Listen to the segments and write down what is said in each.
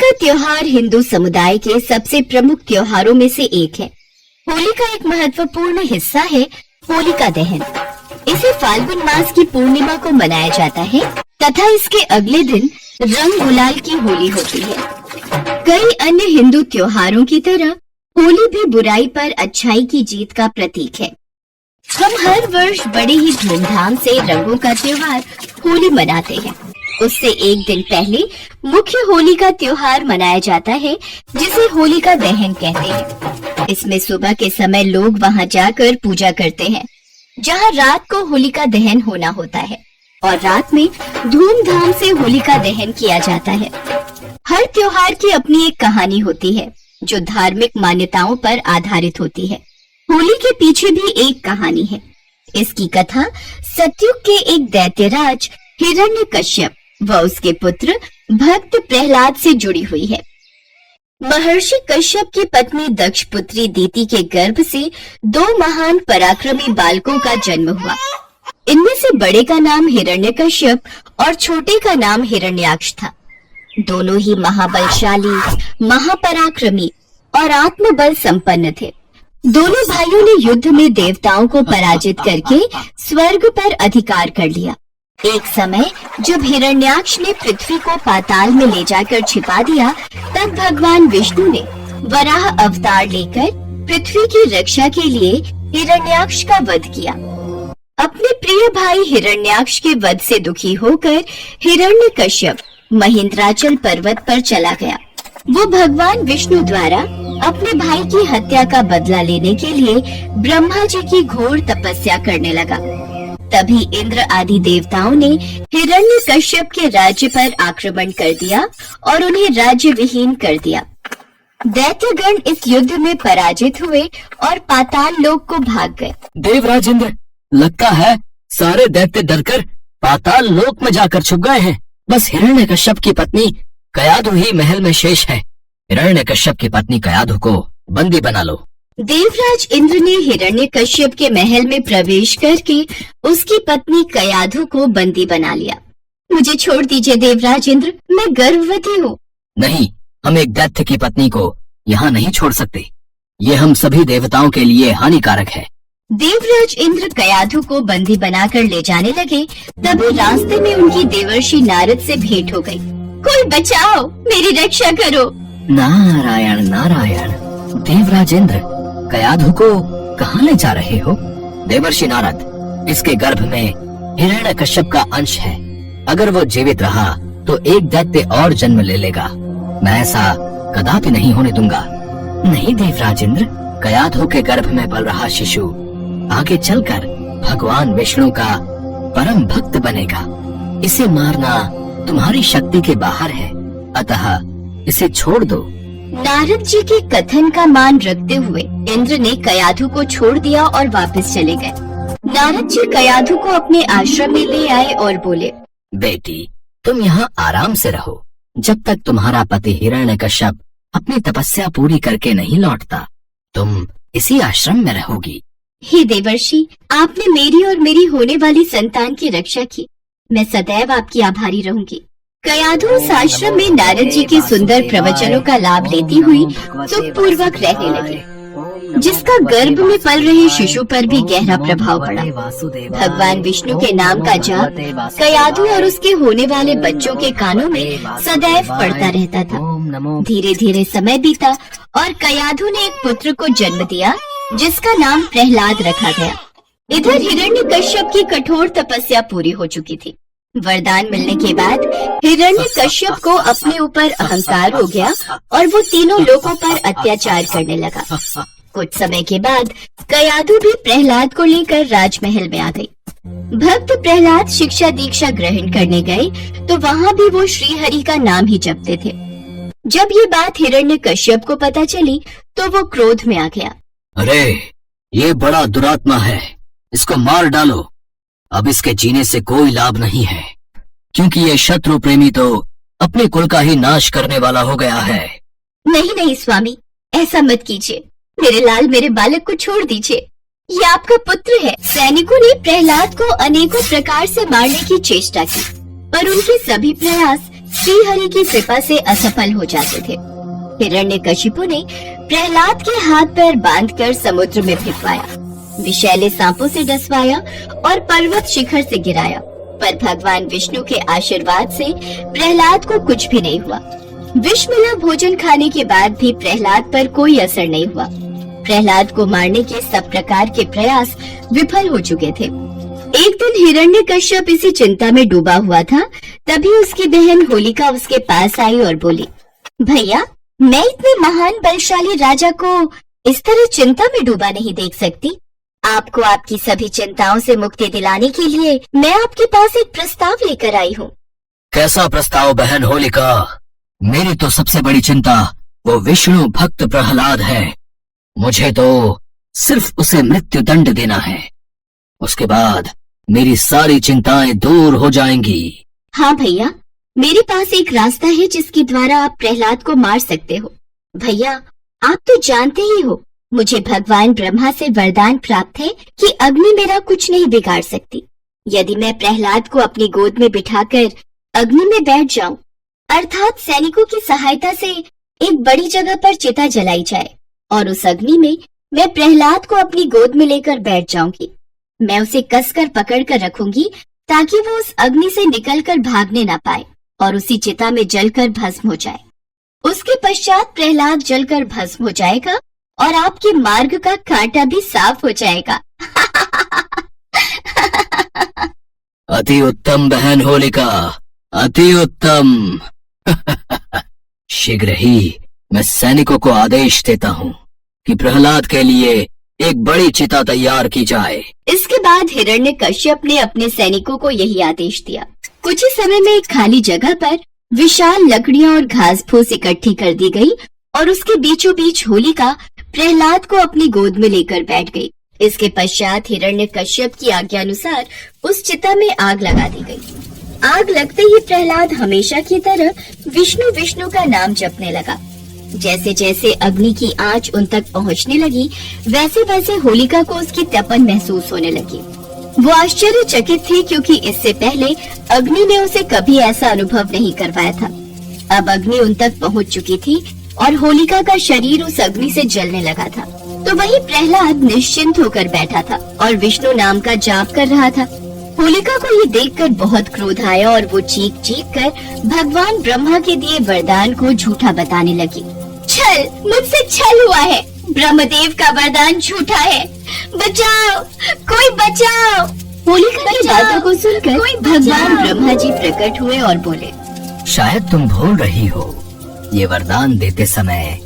का त्योहार हिंदू समुदाय के सबसे प्रमुख त्योहारों में से एक है। होली का एक महत्वपूर्ण हिस्सा है होलिका दहन। इसे फाल्गुन मास की पूर्णिमा को मनाया जाता है तथा इसके अगले दिन रंग गुलाल की होली होती है। कई अन्य हिंदू त्योहारों की तरह होली भी बुराई पर अच्छाई की जीत का प्रतीक है। हम हर वर्ष बड़े ही धूमधाम से रंगों का त्योहार होली मनाते हैं। उससे एक दिन पहले मुख्य होली का त्योहार मनाया जाता है, जिसे होलिका दहन कहते हैं। इसमें सुबह के समय लोग वहां जाकर पूजा करते हैं, जहां रात को होलिका दहन होना होता है और रात में धूमधाम से होलिका दहन किया जाता है। हर त्योहार की अपनी एक कहानी होती है, जो धार्मिक मान्यताओं पर आधारित होती है। होली के पीछे भी एक कहानी है। इसकी कथा सतयुग के एक दैत्यराज हिरण्यकश्यप व उसके पुत्र भक्त प्रहलाद से जुड़ी हुई है। महर्षि कश्यप की पत्नी दक्ष पुत्री दीति के गर्भ से दो महान पराक्रमी बालकों का जन्म हुआ। इनमें से बड़े का नाम हिरण्यकश्यप और छोटे का नाम हिरण्याक्ष था। दोनों ही महाबलशाली, महापराक्रमी और आत्मबल संपन्न थे। दोनों भाइयों ने युद्ध में देवताओं को पराजित करके स्वर्ग पर अधिकार कर लिया। एक समय जब हिरण्याक्ष ने पृथ्वी को पाताल में ले जाकर छिपा दिया, तब भगवान विष्णु ने वराह अवतार लेकर पृथ्वी की रक्षा के लिए हिरण्याक्ष का वध किया। अपने प्रिय भाई हिरण्याक्ष के वध से दुखी होकर हिरण्यकश्यप महेंद्राचल पर्वत पर चला गया। वो भगवान विष्णु द्वारा अपने भाई की हत्या का बदला लेने के लिए ब्रह्मा जी की घोर तपस्या करने लगा। तभी इंद्र आदि देवताओं ने हिरण्यकश्यप के राज्य पर आक्रमण कर दिया और उन्हें राज्य विहीन कर दिया। दैत्यगण इस युद्ध में पराजित हुए और पाताल लोक को भाग गए। देवराज इंद्र, लगता है सारे दैत्य डरकर पाताल लोक में जाकर छुप गए हैं। बस हिरण्यकश्यप की पत्नी कयाधु ही महल में शेष है। हिरण्यकश्यप की पत्नी कयाधु को बंदी बना लो। देवराज इंद्र ने हिरण्यकश्यप के महल में प्रवेश करके उसकी पत्नी कयाधु को बंदी बना लिया। मुझे छोड़ दीजिए देवराज इंद्र, मैं गर्भवती हूँ। नहीं, हम एक दैत्य की पत्नी को यहाँ नहीं छोड़ सकते। ये हम सभी देवताओं के लिए हानिकारक है। देवराज इंद्र कयाधु को बंदी बनाकर ले जाने लगे। तभी रास्ते में उनकी देवर्षि नारद से भेंट हो गई। कोई बचाओ, मेरी रक्षा करो। नारायण नारायण। देवराज इंद्र, कयाधु को कहाँ ले जा रहे हो? देवर्षि नारद, इसके गर्भ में हिरण्यकश्यप का अंश है। अगर वो जीवित रहा तो एक दैत्य और जन्म ले लेगा। मैं ऐसा कदापि नहीं होने दूंगा। नहीं देवराज इंद्र, कयाधु के गर्भ में पल रहा शिशु आगे चलकर भगवान विष्णु का परम भक्त बनेगा। इसे मारना तुम्हारी शक्ति के बाहर है, अतः इसे छोड़ दो। नारद जी के कथन का मान रखते हुए इंद्र ने कयाधु को छोड़ दिया और वापस चले गए। नारद जी कयाधु को अपने आश्रम में ले आए और बोले, बेटी, तुम यहाँ आराम से रहो। जब तक तुम्हारा पति हिरण्यकश्यप अपनी तपस्या पूरी करके नहीं लौटता, तुम इसी आश्रम में रहोगी। हे देवर्षि, आपने मेरी और मेरी होने वाली संतान की रक्षा की। मैं सदैव आपकी आभारी रहूंगी। कयाधु उस आश्रम में नारद जी के सुंदर प्रवचनों का लाभ लेती हुई सुखपूर्वक रहने लगी, जिसका गर्भ में पल रहे शिशु पर भी गहरा प्रभाव पड़ा। भगवान विष्णु के नाम का जाप कयाधु और उसके होने वाले बच्चों के कानों में सदैव पड़ता रहता था। धीरे धीरे समय बीता और कयाधु ने एक पुत्र को जन्म दिया, जिसका नाम प्रहलाद रखा गया। इधर हिरण्यकश्यप की कठोर तपस्या पूरी हो चुकी थी। वरदान मिलने के बाद हिरण्यकश्यप को अपने ऊपर अहंकार हो गया और वो तीनों लोगों पर अत्याचार करने लगा। कुछ समय के बाद कयाधु भी प्रहलाद को लेकर राजमहल में आ गई। भक्त प्रहलाद शिक्षा दीक्षा ग्रहण करने गए तो वहाँ भी वो श्री हरि का नाम ही जपते थे। जब ये बात हिरण्यकश्यप को पता चली तो वो क्रोध में आ गया। अरे, ये बड़ा दुरात्मा है, इसको मार डालो। अब इसके जीने से कोई लाभ नहीं है, क्योंकि ये शत्रु प्रेमी तो अपने कुल का ही नाश करने वाला हो गया है। नहीं नहीं स्वामी, ऐसा मत कीजिए। मेरे लाल, मेरे बालक को छोड़ दीजिए। ये आपका पुत्र है। सैनिकों ने प्रहलाद को अनेकों प्रकार से मारने की चेष्टा की, पर उनके सभी प्रयास श्रीहरि की कृपा से असफल हो जाते थे। हिरण्यकशिपु ने प्रहलाद के हाथ पैर बांधकर समुद्र में फेंकवाया, विषैले सांपों से डसवाया और पर्वत शिखर से गिराया, पर भगवान विष्णु के आशीर्वाद से प्रहलाद को कुछ भी नहीं हुआ। विष मिला भोजन खाने के बाद भी प्रहलाद पर कोई असर नहीं हुआ। प्रहलाद को मारने के सब प्रकार के प्रयास विफल हो चुके थे। एक दिन हिरण्यकश्यप इसी चिंता में डूबा हुआ था, तभी उसकी बहन होलिका उसके पास आई और बोली, भैया, मैं इतने महान बलशाली राजा को इस तरह चिंता में डूबा नहीं देख सकती। आपको आपकी सभी चिंताओं से मुक्ति दिलाने के लिए मैं आपके पास एक प्रस्ताव लेकर आई हूँ। कैसा प्रस्ताव बहन होलिका? मेरी तो सबसे बड़ी चिंता वो विष्णु भक्त प्रहलाद है। मुझे तो सिर्फ उसे मृत्यु दंड देना है, उसके बाद मेरी सारी चिंताएं दूर हो जाएंगी। हाँ भैया, मेरे पास एक रास्ता है जिसके द्वारा आप प्रहलाद को मार सकते हो। भैया, आप तो जानते ही हो, मुझे भगवान ब्रह्मा से वरदान प्राप्त है कि अग्नि मेरा कुछ नहीं बिगाड़ सकती। यदि मैं प्रहलाद को अपनी गोद में बिठाकर अग्नि में बैठ जाऊं, अर्थात सैनिकों की सहायता से एक बड़ी जगह पर चिता जलाई जाए और उस अग्नि में मैं प्रहलाद को अपनी गोद में लेकर बैठ जाऊंगी। मैं उसे कसकर पकड़कर रखूंगी ताकि वो उस अग्नि से निकलकर भागने ना पाए और उसी चिता में जलकर भस्म हो जाए। उसके पश्चात प्रहलाद जलकर भस्म हो जाएगा और आपके मार्ग का कांटा भी साफ हो जाएगा। अति उत्तम बहन होलिका, अति उत्तम। शीघ्र ही मैं सैनिकों को आदेश देता हूँ कि प्रहलाद के लिए एक बड़ी चिता तैयार की जाए। इसके बाद हिरण्यकश्यप ने अपने सैनिकों को यही आदेश दिया। कुछ ही समय में एक खाली जगह पर विशाल लकड़ियां और घास फूस इकट्ठी कर दी गई और उसके बीचों बीच होलिका प्रहलाद को अपनी गोद में लेकर बैठ गई। इसके पश्चात हिरण्यकश्यप की आज्ञानुसार उस चिता में आग लगा दी गई। आग लगते ही प्रहलाद हमेशा की तरह विष्णु विष्णु का नाम जपने लगा। जैसे जैसे अग्नि की आंच उन तक पहुंचने लगी, वैसे वैसे होलिका को उसकी तपन महसूस होने लगी। वो आश्चर्यचकित थी क्योंकि इससे पहले अग्नि ने उसे कभी ऐसा अनुभव नहीं करवाया था। अब अग्नि उन तक पहुंच चुकी थी और होलिका का शरीर उस अग्नि से जलने लगा था। तो वही प्रहलाद निश्चिंत होकर बैठा था और विष्णु नाम का जाप कर रहा था। होलिका को ये देखकर बहुत क्रोध आया और वो चीख चीख कर भगवान ब्रह्मा के दिए वरदान को झूठा बताने लगी। छल, मुझसे छल हुआ है। ब्रह्मदेव का वरदान झूठा है। बचाओ, कोई बचाओ। होलिका की बातों को सुनकर भगवान ब्रह्मा जी प्रकट हुए और बोले, शायद तुम भूल रही हो, ये वरदान देते समय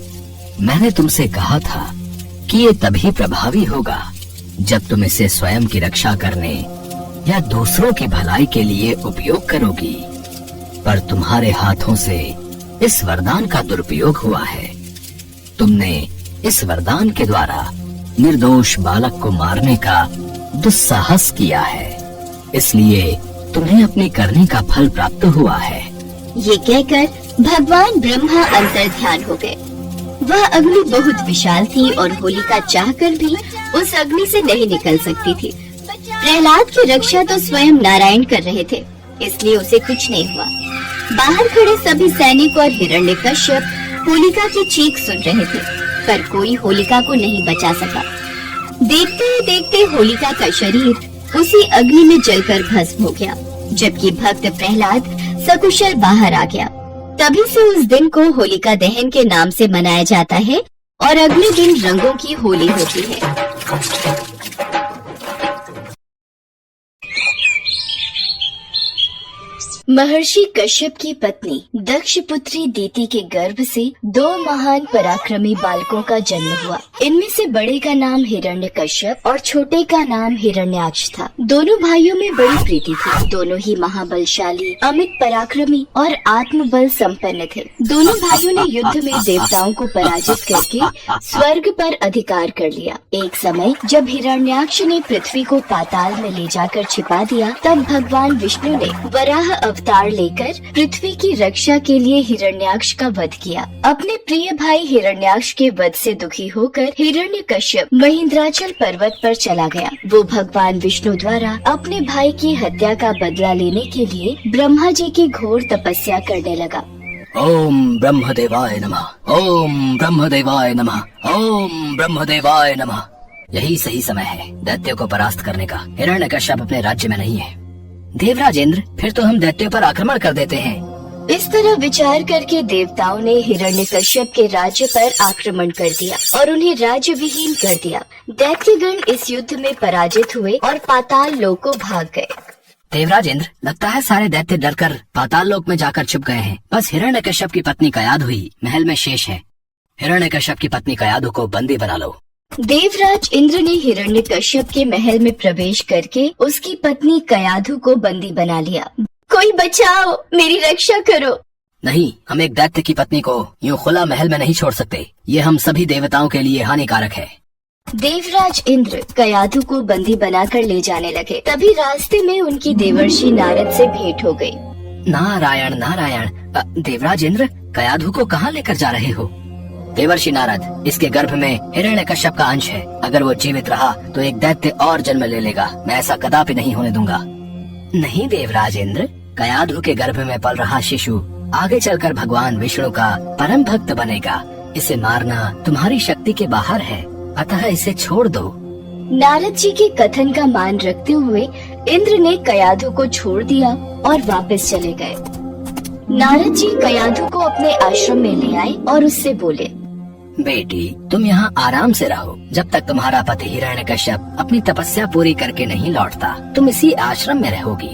मैंने तुमसे कहा था कि ये तभी प्रभावी होगा जब तुम इसे स्वयं की रक्षा करने या दूसरों की भलाई के लिए उपयोग करोगी, पर तुम्हारे हाथों से इस वरदान का दुरुपयोग हुआ है। तुमने इस वरदान के द्वारा निर्दोष बालक को मारने का दुस्साहस किया है, इसलिए तुम्हें अपनी करने का फल प्राप्त हुआ है। ये कहकर भगवान ब्रह्मा अंतर्ध्यान हो गए। वह अग्नि बहुत विशाल थी और होलिका चाहकर भी उस अग्नि से नहीं निकल सकती थी। प्रहलाद की रक्षा तो स्वयं नारायण कर रहे थे, इसलिए उसे कुछ नहीं हुआ। बाहर खड़े सभी सैनिक और हिरण्यकश्यप होलिका की चीख सुन रहे थे, पर कोई होलिका को नहीं बचा सका। देखते ही देखते होलिका का शरीर उसी अग्नि में जलकर भस्म हो गया, जबकि भक्त प्रहलाद सकुशल बाहर आ गया। तभी से उस दिन को होलिका दहन के नाम से मनाया जाता है और अगले दिन रंगों की होली होती है। महर्षि कश्यप की पत्नी दक्ष पुत्री दीति के गर्भ से 2 महान पराक्रमी बालकों का जन्म हुआ। इनमें से बड़े का नाम हिरण्यकश्यप और छोटे का नाम हिरण्याक्ष था। दोनों भाइयों में बड़ी प्रीति थी। दोनों ही महाबलशाली, अमित पराक्रमी और आत्मबल संपन्न थे। दोनों भाइयों ने युद्ध में देवताओं को पराजित करके स्वर्ग पर अधिकार कर लिया। एक समय जब हिरण्याक्ष ने पृथ्वी को पाताल में ले जाकर छिपा दिया, तब भगवान विष्णु ने वराह अवतार लेकर पृथ्वी की रक्षा के लिए हिरण्याक्ष का वध किया। अपने प्रिय भाई हिरण्याक्ष के वध से दुखी होकर हिरण्यकश्यप महेंद्राचल पर्वत पर चला गया। वो भगवान विष्णु द्वारा अपने भाई की हत्या का बदला लेने के लिए ब्रह्मा जी की घोर तपस्या करने लगा। ओम ब्रह्मदेवाय नमः, ओम ब्रह्मदेवाय नमः, ओम ब्रह्मदेवाय नमः। यही सही समय है दैत्यों को परास्त करने का। हिरण्यकश्यप अपने राज्य में नहीं है। देवराज इंद्र, फिर तो हम दैत्यों पर आक्रमण कर देते हैं। इस तरह विचार करके देवताओं ने हिरण्यकश्यप के राज्य पर आक्रमण कर दिया और उन्हें राज्य विहीन कर दिया। दैत्यगण इस युद्ध में पराजित हुए और पाताल लोक को भाग गए। देवराज इंद्र, लगता है सारे दैत्य डरकर पाताल लोक में जाकर छुप गए हैं। बस हिरण्यकश्यप की पत्नी कयाधु महल में शेष है। हिरण्यकश्यप की पत्नी कयाधु को बंदी बना लो। देवराज इंद्र ने हिरण्यकश्यप के महल में प्रवेश करके उसकी पत्नी कयाधु को बंदी बना लिया। कोई बचाओ, मेरी रक्षा करो। नहीं, हम एक दैत्य की पत्नी को यूं खुला महल में नहीं छोड़ सकते। ये हम सभी देवताओं के लिए हानिकारक है। देवराज इंद्र कयाधु को बंदी बनाकर ले जाने लगे। तभी रास्ते में उनकी देवर्षि नारद से भेंट हो गई। नारायण नारायण। देवराज इंद्र, कयाधु को कहाँ लेकर जा रहे हो? देवर्षि नारद, इसके गर्भ में हिरण्यकश्यप का अंश है। अगर वो जीवित रहा तो एक दैत्य और जन्म ले लेगा। मैं ऐसा कदापि नहीं होने दूंगा। नहीं देवराज इंद्र, कयाधु के गर्भ में पल रहा शिशु आगे चलकर भगवान विष्णु का परम भक्त बनेगा। इसे मारना तुम्हारी शक्ति के बाहर है, अतः इसे छोड़ दो। नारद जी के कथन का मान रखते हुए इंद्र ने कयाधु को छोड़ दिया और वापस चले गए। नारद जी कयाधु को अपने आश्रम में ले आए और उससे बोले, बेटी, तुम यहाँ आराम से रहो जब तक तुम्हारा पति हिरण्यकश्यप अपनी तपस्या पूरी करके नहीं लौटता। तुम इसी आश्रम में रहोगी।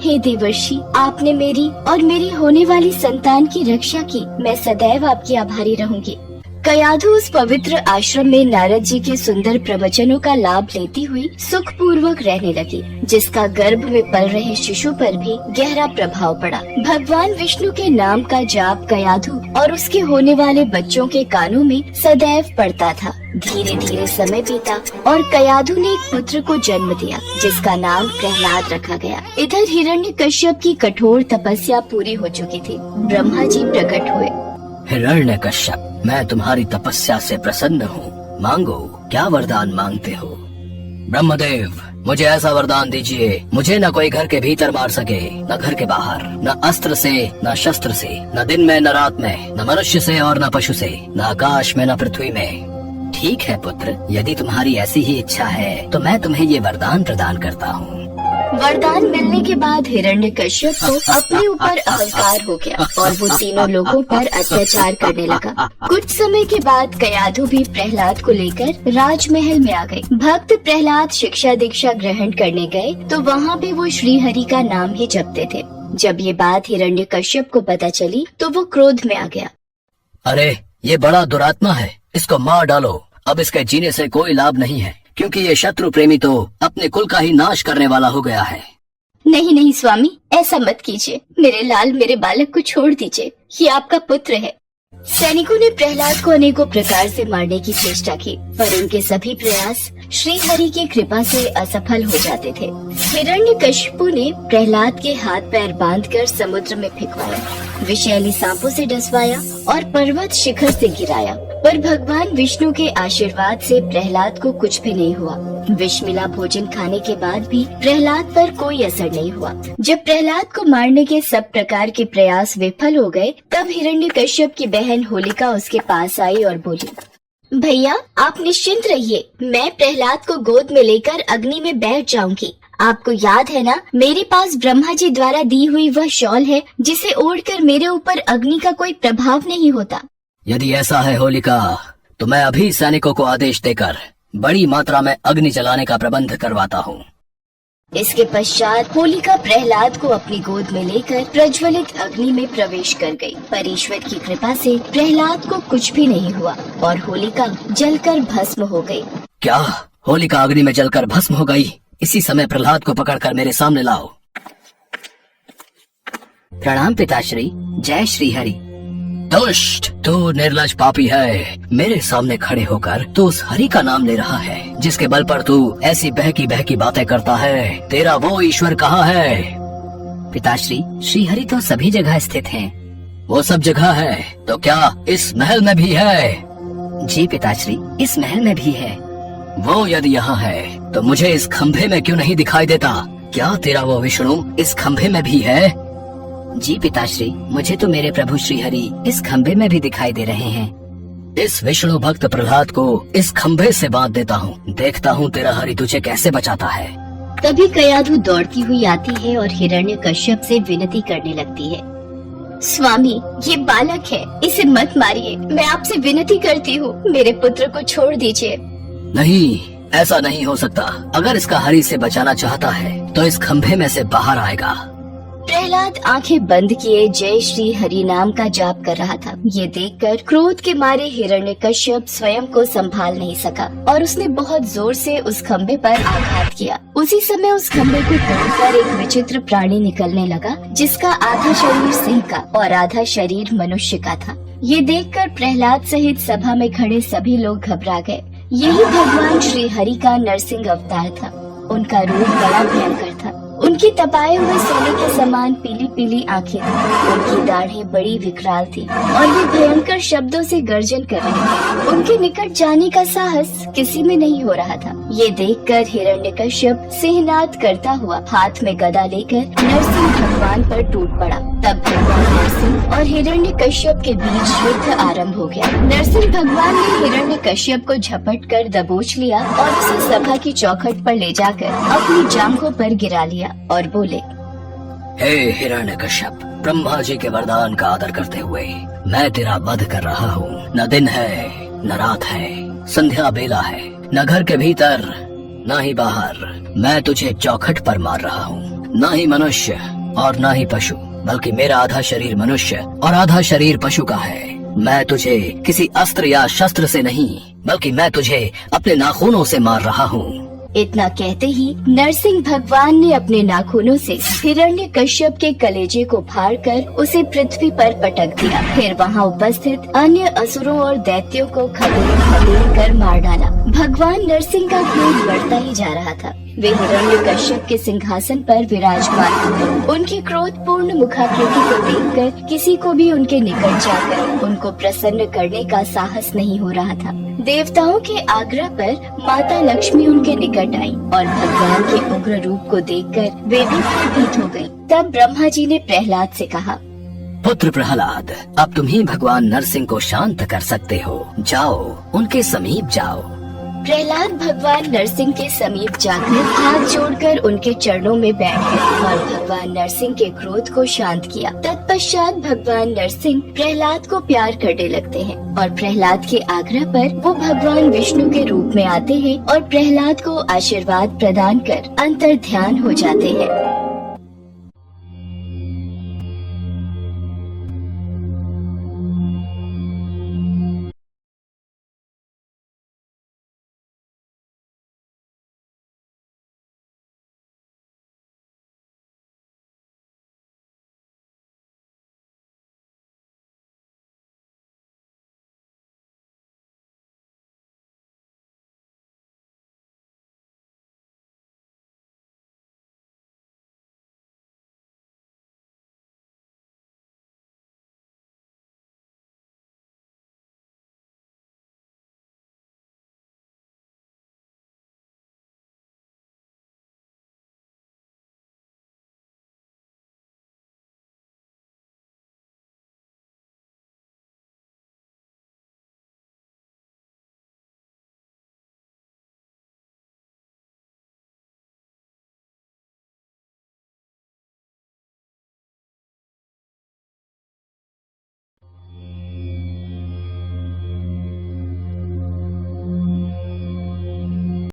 हे देवर्षि, आपने मेरी और मेरी होने वाली संतान की रक्षा की। मैं सदैव आपकी आभारी रहूंगी। कयाधु उस पवित्र आश्रम में नारद जी के सुंदर प्रवचनों का लाभ लेती हुई सुख पूर्वक रहने लगी, जिसका गर्भ में पल रहे शिशु पर भी गहरा प्रभाव पड़ा। भगवान विष्णु के नाम का जाप कयाधु और उसके होने वाले बच्चों के कानों में सदैव पड़ता था। धीरे धीरे समय बीता और कयाधु ने एक पुत्र को जन्म दिया, जिसका नाम प्रहलाद रखा गया। इधर हिरण्यकश्यप की कठोर तपस्या पूरी हो चुकी थी। ब्रह्मा जी प्रकट हुए। हिरण्यकश्यप, मैं तुम्हारी तपस्या से प्रसन्न हूँ। मांगो, क्या वरदान मांगते हो? ब्रह्मदेव, मुझे ऐसा वरदान दीजिए, मुझे न कोई घर के भीतर मार सके, न घर के बाहर, न अस्त्र से, न शस्त्र से, न दिन में, न रात में, न मनुष्य से और न पशु से, न आकाश में, न पृथ्वी में। ठीक है पुत्र, यदि तुम्हारी ऐसी ही इच्छा है तो मैं तुम्हें ये वरदान प्रदान करता हूँ। वरदान मिलने के बाद हिरण्यकश्यप को अपने ऊपर अहंकार हो गया और वो तीनों लोगों पर अत्याचार करने लगा। कुछ समय के बाद कयाधु भी प्रहलाद को लेकर राजमहल में आ गई। भक्त प्रहलाद शिक्षा दीक्षा ग्रहण करने गए तो वहाँ भी वो श्री हरि का नाम ही जपते थे। जब ये बात हिरण्यकश्यप को पता चली तो वो क्रोध में आ गया। अरे, ये बड़ा दुरात्मा है, इसको मार डालो। अब इसके जीने से कोई लाभ नहीं है, क्योंकि ये शत्रु प्रेमी तो अपने कुल का ही नाश करने वाला हो गया है। नहीं नहीं स्वामी, ऐसा मत कीजिए। मेरे लाल, मेरे बालक को छोड़ दीजिए। ये आपका पुत्र है। सैनिकों ने प्रहलाद को अनेकों प्रकार से मारने की चेष्टा की, पर उनके सभी प्रयास श्री हरि की कृपा से असफल हो जाते थे। हिरण्यकशिपु ने प्रहलाद के हाथ पैर बांधकर समुद्र में फेंकवाया, विषैली सांपों से डसवाया और पर्वत शिखर से गिराया, पर भगवान विष्णु के आशीर्वाद से प्रहलाद को कुछ भी नहीं हुआ। विष मिला भोजन खाने के बाद भी प्रहलाद पर कोई असर नहीं हुआ। जब प्रहलाद को मारने के सब प्रकार के प्रयास विफल हो गए, तब हिरण्यकश्यप की बहन होलिका उसके पास आई और बोली, भैया आप निश्चिंत रहिए, मैं प्रहलाद को गोद में लेकर अग्नि में बैठ जाऊंगी। आपको याद है ना, मेरे पास ब्रह्मा जी द्वारा दी हुई वह शॉल है, जिसे ओढ़कर मेरे ऊपर अग्नि का कोई प्रभाव नहीं होता। यदि ऐसा है होलिका, तो मैं अभी सैनिकों को आदेश देकर बड़ी मात्रा में अग्नि जलाने का प्रबंध करवाता हूँ। इसके पश्चात होलिका प्रहलाद को अपनी गोद में लेकर प्रज्वलित अग्नि में प्रवेश कर गई। पर ईश्वर की कृपा से प्रहलाद को कुछ भी नहीं हुआ और होलिका जलकर भस्म हो गई। क्या? होलिका अग्नि में जलकर भस्म हो गई? इसी समय प्रहलाद को पकड़कर मेरे सामने लाओ। प्रणाम पिताश्री, जय श्री हरि। दुष्ट, तू निर्लज पापी है। मेरे सामने खड़े होकर तू उस हरि का नाम ले रहा है, जिसके बल पर तू ऐसी बहकी बहकी बातें करता है। तेरा वो ईश्वर कहाँ है? पिताश्री, श्रीहरि तो सभी जगह स्थित हैं। वो सब जगह है तो क्या इस महल में भी है? जी पिताश्री, इस महल में भी है। वो यदि यहाँ है तो मुझे इस खंभे में क्यों नहीं दिखाई देता? क्या तेरा वो विष्णु इस खंभे में भी है? जी पिताश्री, मुझे तो मेरे प्रभु श्रीहरि इस खंभे में भी दिखाई दे रहे हैं। इस विष्णु भक्त प्रहलाद को इस खंभे से बांध देता हूँ, देखता हूँ तेरा हरि तुझे कैसे बचाता है। तभी कयाधु दौड़ती हुई आती है और हिरण्यकश्यप से विनती करने लगती है। स्वामी, ये बालक है, इसे मत मारिए, मैं आपसे विनती करती हूँ, मेरे पुत्र को छोड़ दीजिए। नहीं, ऐसा नहीं हो सकता। अगर इसका हरि से बचाना चाहता है तो इस खंभे में से बाहर आएगा। प्रहलाद आंखें बंद किए जय श्री हरि नाम का जाप कर रहा था। ये देखकर क्रोध के मारे हिरण्यकश्यप स्वयं को संभाल नहीं सका और उसने बहुत जोर से उस खंभे पर आघात किया। उसी समय उस खंभे को तोड़कर एक विचित्र प्राणी निकलने लगा, जिसका आधा शरीर सिंह का और आधा शरीर मनुष्य का था। ये देखकर प्रहलाद सहित सभा में खड़े सभी लोग घबरा गए। यही भगवान श्री हरि का नरसिंह अवतार था। उनका रूप बड़ा भयंकर था। उनकी तपाए हुए सोने के समान पीली पीली आंखें थी। उनकी दाढ़ें बड़ी विकराल थी और ये भयंकर शब्दों से गर्जन कर रहे थे। उनके निकट जाने का साहस किसी में नहीं हो रहा था। ये देखकर हिरण्यकश्यप सिंहनाद करता हुआ हाथ में गदा लेकर नरसिंह भगवान पर टूट पड़ा। तब भगवान नरसिंह और हिरण्यकश्यप के बीच युद्ध आरंभ हो गया। नरसिंह भगवान ने हिरण्यकश्यप को झपट कर दबोच लिया और उसे सभा की चौखट पर ले जाकर अपनी जांघों पर गिरा लिया और बोले, हे हिरण्यकश्यप, ब्रह्मा जी के वरदान का आदर करते हुए मैं तेरा वध कर रहा हूँ। न दिन है न रात है, संध्या बेला है, न घर के भीतर न ही बाहर। मैं तुझे चौखट पर मार रहा हूँ। न ही मनुष्य और न ही पशु, बल्कि मेरा आधा शरीर मनुष्य और आधा शरीर पशु का है। मैं तुझे किसी अस्त्र या शस्त्र से नहीं, बल्कि मैं तुझे अपने नाखूनों से मार रहा हूँ। इतना कहते ही नरसिंह भगवान ने अपने नाखूनों से हिरण्यकश्यप के कलेजे को फाड़कर उसे पृथ्वी पर पटक दिया। फिर वहाँ उपस्थित अन्य असुरों और दैत्यों को खदेड़ कर मार डाला। भगवान नरसिंह का क्रोध बढ़ता ही जा रहा था। वे हिरण्यकश्यप के सिंहासन पर विराजमान थे। उनकी क्रोधपूर्ण मुखाकृति को देखकर किसी को भी उनके निकट जाकर उनको प्रसन्न करने का साहस नहीं हो रहा था। देवताओं के आग्रह पर माता लक्ष्मी उनके निकट आई और भगवान के उग्र रूप को देखकर वे भी भयभीत हो गयी। तब ब्रह्मा जी ने प्रहलाद से कहा, पुत्र प्रहलाद, अब तुम ही भगवान नरसिंह को शांत कर सकते हो। जाओ, उनके समीप जाओ। प्रहलाद भगवान नरसिंह के समीप जाकर हाथ जोड़कर उनके चरणों में बैठ गए और भगवान नरसिंह के क्रोध को शांत किया। तत्पश्चात भगवान नरसिंह प्रहलाद को प्यार करने लगते हैं और प्रहलाद के आग्रह पर वो भगवान विष्णु के रूप में आते हैं और प्रहलाद को आशीर्वाद प्रदान कर अंतर ध्यान हो जाते हैं।